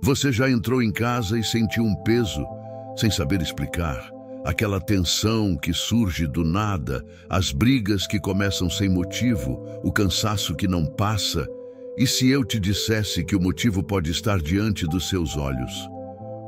Você já entrou em casa e sentiu um peso, sem saber explicar? Aquela tensão que surge do nada, as brigas que começam sem motivo, o cansaço que não passa. E se eu te dissesse que o motivo pode estar diante dos seus olhos?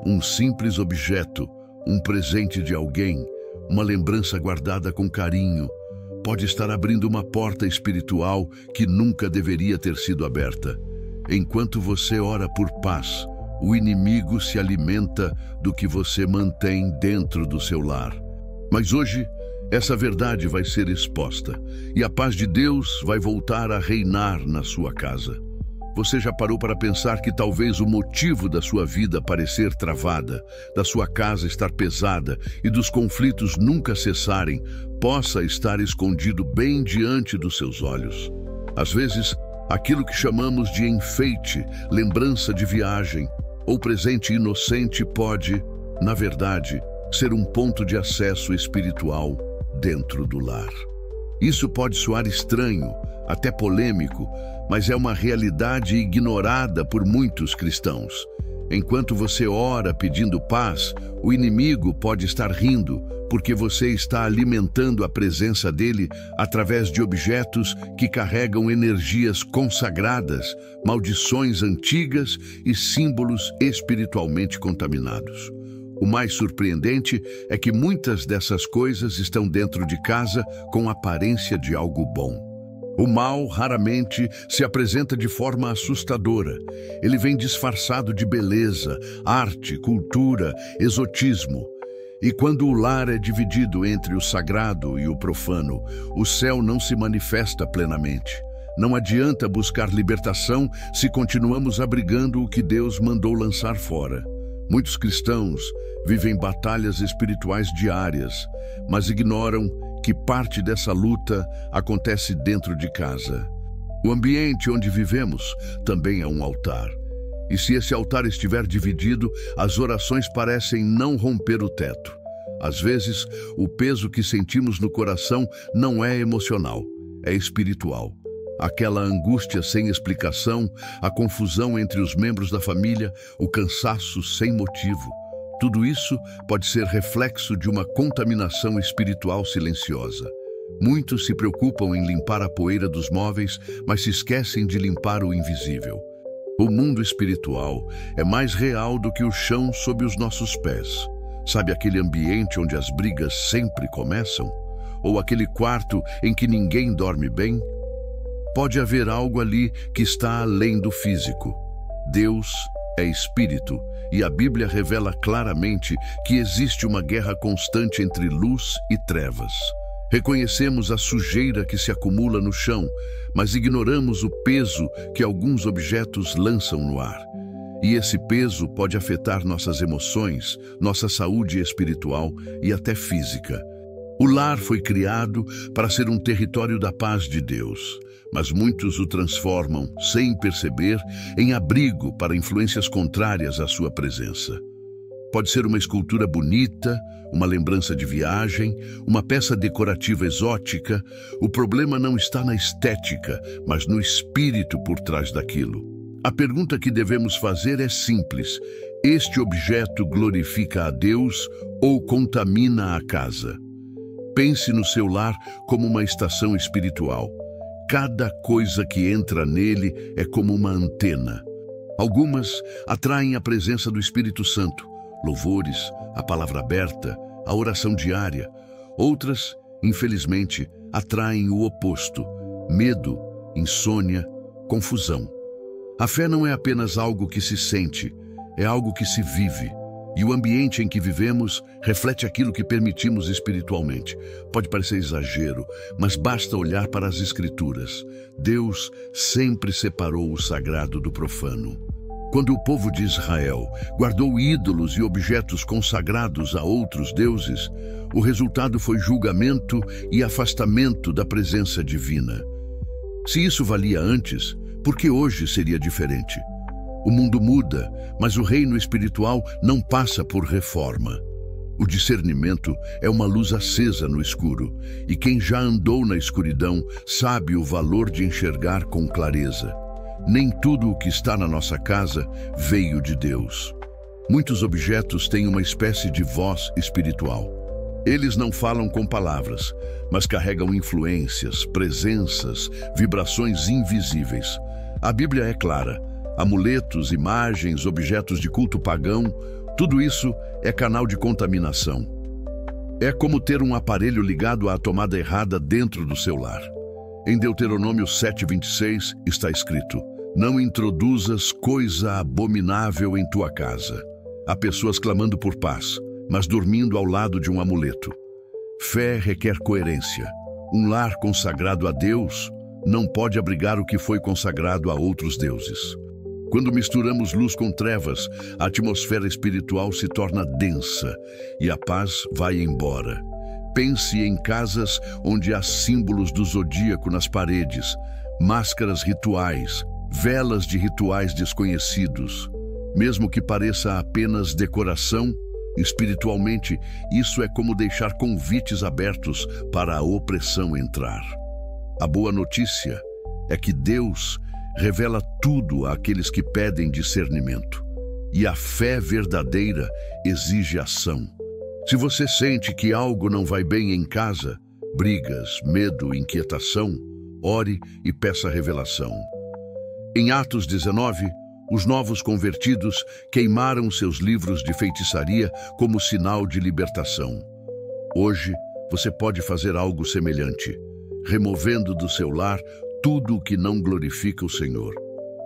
Um simples objeto, um presente de alguém, uma lembrança guardada com carinho, pode estar abrindo uma porta espiritual que nunca deveria ter sido aberta. Enquanto você ora por paz, o inimigo se alimenta do que você mantém dentro do seu lar. Mas hoje, essa verdade vai ser exposta e a paz de Deus vai voltar a reinar na sua casa. Você já parou para pensar que talvez o motivo da sua vida parecer travada, da sua casa estar pesada e dos conflitos nunca cessarem, possa estar escondido bem diante dos seus olhos? Às vezes, aquilo que chamamos de enfeite, lembrança de viagem ou presente inocente pode, na verdade, ser um ponto de acesso espiritual dentro do lar. Isso pode soar estranho, até polêmico, mas é uma realidade ignorada por muitos cristãos. Enquanto você ora pedindo paz, o inimigo pode estar rindo, porque você está alimentando a presença dele através de objetos que carregam energias consagradas, maldições antigas e símbolos espiritualmente contaminados. O mais surpreendente é que muitas dessas coisas estão dentro de casa com aparência de algo bom. O mal raramente se apresenta de forma assustadora. Ele vem disfarçado de beleza, arte, cultura, exotismo. E quando o lar é dividido entre o sagrado e o profano, o céu não se manifesta plenamente. Não adianta buscar libertação se continuamos abrigando o que Deus mandou lançar fora. Muitos cristãos vivem batalhas espirituais diárias, mas ignoram que parte dessa luta acontece dentro de casa. O ambiente onde vivemos também é um altar. E se esse altar estiver dividido, as orações parecem não romper o teto. Às vezes, o peso que sentimos no coração não é emocional, é espiritual. Aquela angústia sem explicação, a confusão entre os membros da família, o cansaço sem motivo. Tudo isso pode ser reflexo de uma contaminação espiritual silenciosa. Muitos se preocupam em limpar a poeira dos móveis, mas se esquecem de limpar o invisível. O mundo espiritual é mais real do que o chão sob os nossos pés. Sabe aquele ambiente onde as brigas sempre começam? Ou aquele quarto em que ninguém dorme bem? Pode haver algo ali que está além do físico. Deus é espírito e a Bíblia revela claramente que existe uma guerra constante entre luz e trevas. Reconhecemos a sujeira que se acumula no chão, mas ignoramos o peso que alguns objetos lançam no ar. E esse peso pode afetar nossas emoções, nossa saúde espiritual e até física. O lar foi criado para ser um território da paz de Deus, mas muitos o transformam, sem perceber, em abrigo para influências contrárias à sua presença. Pode ser uma escultura bonita, uma lembrança de viagem, uma peça decorativa exótica. O problema não está na estética, mas no espírito por trás daquilo. A pergunta que devemos fazer é simples: este objeto glorifica a Deus ou contamina a casa? Pense no seu lar como uma estação espiritual. Cada coisa que entra nele é como uma antena. Algumas atraem a presença do Espírito Santo, louvores, a palavra aberta, a oração diária. Outras, infelizmente, atraem o oposto: medo, insônia, confusão. A fé não é apenas algo que se sente, é algo que se vive. E o ambiente em que vivemos reflete aquilo que permitimos espiritualmente. Pode parecer exagero, mas basta olhar para as Escrituras. Deus sempre separou o sagrado do profano. Quando o povo de Israel guardou ídolos e objetos consagrados a outros deuses, o resultado foi julgamento e afastamento da presença divina. Se isso valia antes, por que hoje seria diferente? O mundo muda, mas o reino espiritual não passa por reforma. O discernimento é uma luz acesa no escuro, e quem já andou na escuridão sabe o valor de enxergar com clareza. Nem tudo o que está na nossa casa veio de Deus. Muitos objetos têm uma espécie de voz espiritual. Eles não falam com palavras, mas carregam influências, presenças, vibrações invisíveis. A Bíblia é clara. Amuletos, imagens, objetos de culto pagão, tudo isso é canal de contaminação. É como ter um aparelho ligado à tomada errada dentro do seu lar. Em Deuteronômio 7:26 está escrito: não introduzas coisa abominável em tua casa. Há pessoas clamando por paz, mas dormindo ao lado de um amuleto. Fé requer coerência. Um lar consagrado a Deus não pode abrigar o que foi consagrado a outros deuses. Quando misturamos luz com trevas, a atmosfera espiritual se torna densa e a paz vai embora. Pense em casas onde há símbolos do zodíaco nas paredes, máscaras rituais, velas de rituais desconhecidos. Mesmo que pareça apenas decoração, espiritualmente, isso é como deixar convites abertos para a opressão entrar. A boa notícia é que Deus revela tudo àqueles que pedem discernimento. E a fé verdadeira exige ação. Se você sente que algo não vai bem em casa, brigas, medo, inquietação, ore e peça revelação. Em Atos 19, os novos convertidos queimaram seus livros de feitiçaria como sinal de libertação. Hoje, você pode fazer algo semelhante, removendo do seu lar tudo o que não glorifica o Senhor.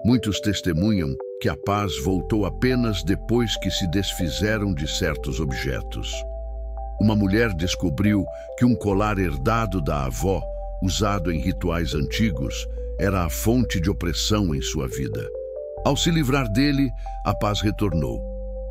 Muitos testemunham que a paz voltou apenas depois que se desfizeram de certos objetos. Uma mulher descobriu que um colar herdado da avó, usado em rituais antigos, era a fonte de opressão em sua vida. Ao se livrar dele, a paz retornou.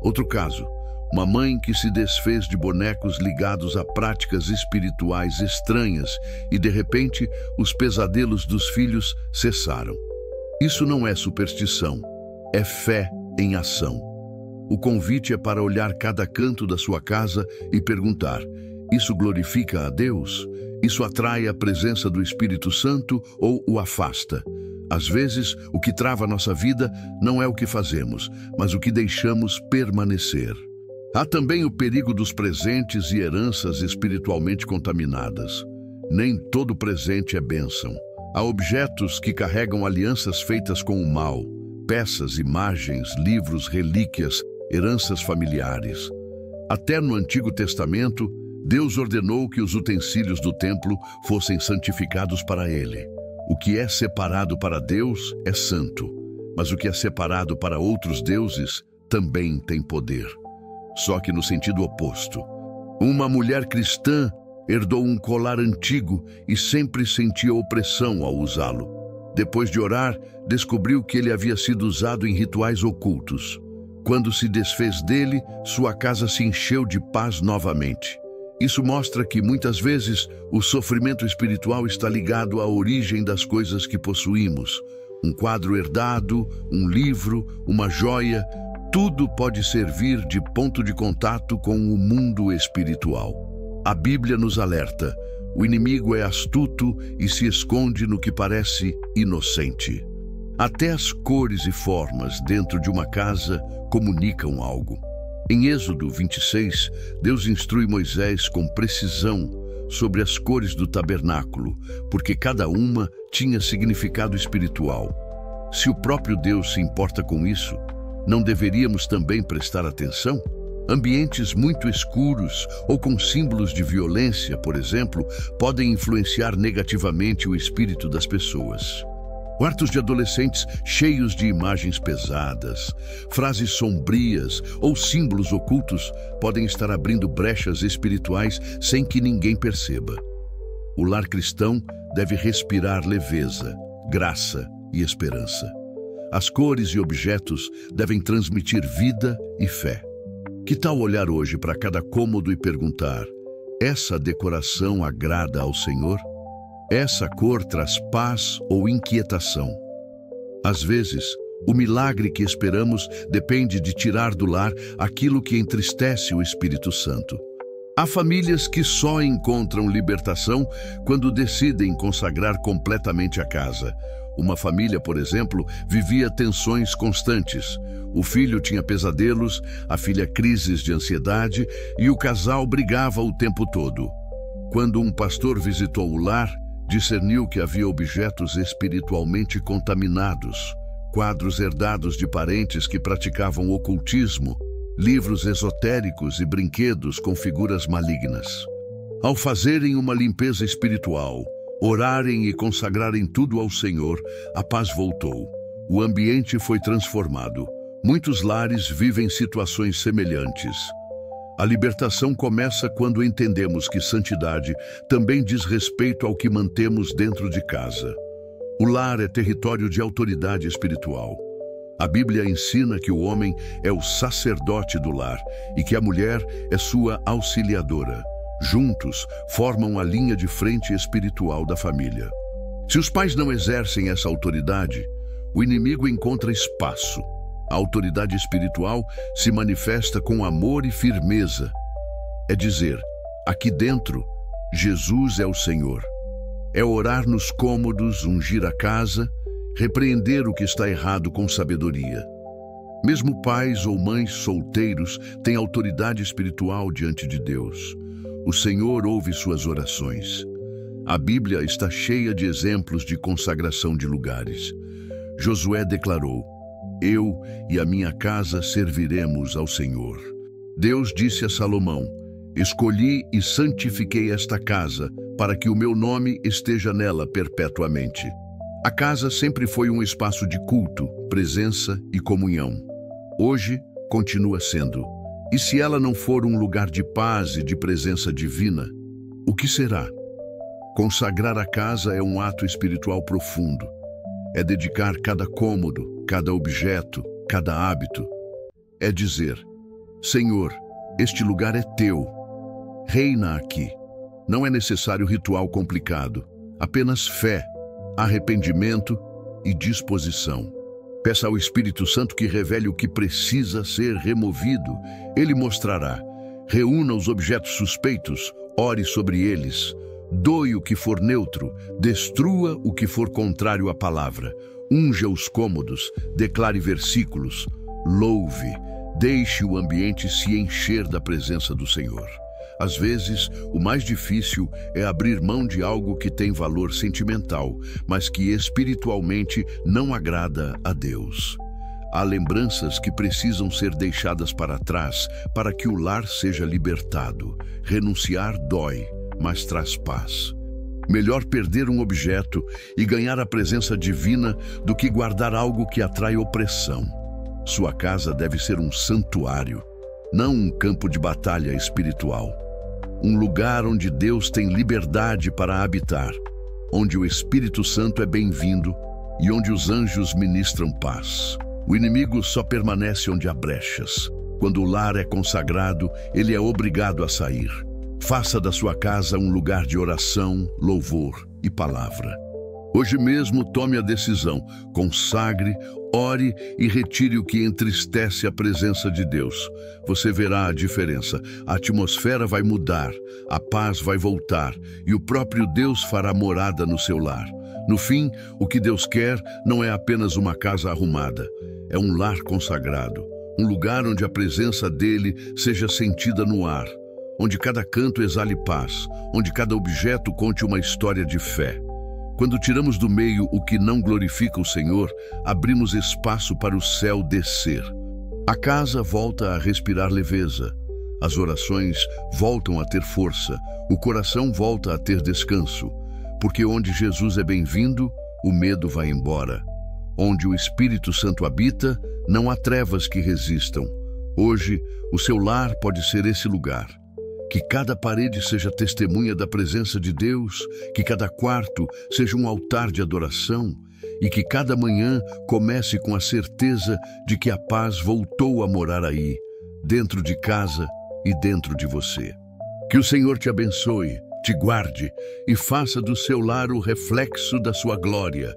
Outro caso, uma mãe que se desfez de bonecos ligados a práticas espirituais estranhas e, de repente, os pesadelos dos filhos cessaram. Isso não é superstição, é fé em ação. O convite é para olhar cada canto da sua casa e perguntar: isso glorifica a Deus? Isso atrai a presença do Espírito Santo ou o afasta? Às vezes, o que trava nossa vida não é o que fazemos, mas o que deixamos permanecer. Há também o perigo dos presentes e heranças espiritualmente contaminadas. Nem todo presente é bênção. Há objetos que carregam alianças feitas com o mal, peças, imagens, livros, relíquias, heranças familiares. Até no Antigo Testamento, Deus ordenou que os utensílios do templo fossem santificados para Ele. O que é separado para Deus é santo, mas o que é separado para outros deuses também tem poder. Só que no sentido oposto. Uma mulher cristã herdou um colar antigo e sempre sentia opressão ao usá-lo. Depois de orar, descobriu que ele havia sido usado em rituais ocultos. Quando se desfez dele, sua casa se encheu de paz novamente. Isso mostra que, muitas vezes, o sofrimento espiritual está ligado à origem das coisas que possuímos. Um quadro herdado, um livro, uma joia, tudo pode servir de ponto de contato com o mundo espiritual. A Bíblia nos alerta: o inimigo é astuto e se esconde no que parece inocente. Até as cores e formas dentro de uma casa comunicam algo. Em Êxodo 26, Deus instrui Moisés com precisão sobre as cores do tabernáculo, porque cada uma tinha significado espiritual. Se o próprio Deus se importa com isso, não deveríamos também prestar atenção? Ambientes muito escuros ou com símbolos de violência, por exemplo, podem influenciar negativamente o espírito das pessoas. Quartos de adolescentes cheios de imagens pesadas, frases sombrias ou símbolos ocultos podem estar abrindo brechas espirituais sem que ninguém perceba. O lar cristão deve respirar leveza, graça e esperança. As cores e objetos devem transmitir vida e fé. Que tal olhar hoje para cada cômodo e perguntar: essa decoração agrada ao Senhor? Essa cor traz paz ou inquietação? Às vezes, o milagre que esperamos depende de tirar do lar aquilo que entristece o Espírito Santo. Há famílias que só encontram libertação quando decidem consagrar completamente a casa. Uma família, por exemplo, vivia tensões constantes. O filho tinha pesadelos, a filha crises de ansiedade e o casal brigava o tempo todo. Quando um pastor visitou o lar, discerniu que havia objetos espiritualmente contaminados, quadros herdados de parentes que praticavam ocultismo, livros esotéricos e brinquedos com figuras malignas. Ao fazerem uma limpeza espiritual, orarem e consagrarem tudo ao Senhor, a paz voltou. O ambiente foi transformado. Muitos lares vivem situações semelhantes. A libertação começa quando entendemos que santidade também diz respeito ao que mantemos dentro de casa. O lar é território de autoridade espiritual. A Bíblia ensina que o homem é o sacerdote do lar e que a mulher é sua auxiliadora. Juntos, formam a linha de frente espiritual da família. Se os pais não exercem essa autoridade, o inimigo encontra espaço. A autoridade espiritual se manifesta com amor e firmeza. É dizer, aqui dentro, Jesus é o Senhor. É orar nos cômodos, ungir a casa, repreender o que está errado com sabedoria. Mesmo pais ou mães solteiros têm autoridade espiritual diante de Deus. O Senhor ouve suas orações. A Bíblia está cheia de exemplos de consagração de lugares. Josué declarou: eu e a minha casa serviremos ao Senhor. Deus disse a Salomão: escolhi e santifiquei esta casa, para que o meu nome esteja nela perpetuamente. A casa sempre foi um espaço de culto, presença e comunhão. Hoje, continua sendo. E se ela não for um lugar de paz e de presença divina, o que será? Consagrar a casa é um ato espiritual profundo. É dedicar cada cômodo, cada objeto, cada hábito. É dizer: Senhor, este lugar é teu. Reina aqui. Não é necessário ritual complicado, apenas fé, arrependimento e disposição. Peça ao Espírito Santo que revele o que precisa ser removido. Ele mostrará. Reúna os objetos suspeitos, ore sobre eles. Doe o que for neutro, destrua o que for contrário à palavra. Unja os cômodos, declare versículos, louve, deixe o ambiente se encher da presença do Senhor. Às vezes, o mais difícil é abrir mão de algo que tem valor sentimental, mas que espiritualmente não agrada a Deus. Há lembranças que precisam ser deixadas para trás para que o lar seja libertado. Renunciar dói, mas traz paz. Melhor perder um objeto e ganhar a presença divina do que guardar algo que atrai opressão. Sua casa deve ser um santuário, não um campo de batalha espiritual. Um lugar onde Deus tem liberdade para habitar, onde o Espírito Santo é bem-vindo e onde os anjos ministram paz. O inimigo só permanece onde há brechas. Quando o lar é consagrado, ele é obrigado a sair. Faça da sua casa um lugar de oração, louvor e palavra. Hoje mesmo tome a decisão, consagre, ore e retire o que entristece a presença de Deus. Você verá a diferença. A atmosfera vai mudar, a paz vai voltar e o próprio Deus fará morada no seu lar. No fim, o que Deus quer não é apenas uma casa arrumada, é um lar consagrado, um lugar onde a presença dele seja sentida no ar, onde cada canto exale paz, onde cada objeto conte uma história de fé. Quando tiramos do meio o que não glorifica o Senhor, abrimos espaço para o céu descer. A casa volta a respirar leveza, as orações voltam a ter força, o coração volta a ter descanso, porque onde Jesus é bem-vindo, o medo vai embora. Onde o Espírito Santo habita, não há trevas que resistam. Hoje, o seu lar pode ser esse lugar. Que cada parede seja testemunha da presença de Deus, que cada quarto seja um altar de adoração e que cada manhã comece com a certeza de que a paz voltou a morar aí, dentro de casa e dentro de você. Que o Senhor te abençoe, te guarde e faça do seu lar o reflexo da sua glória.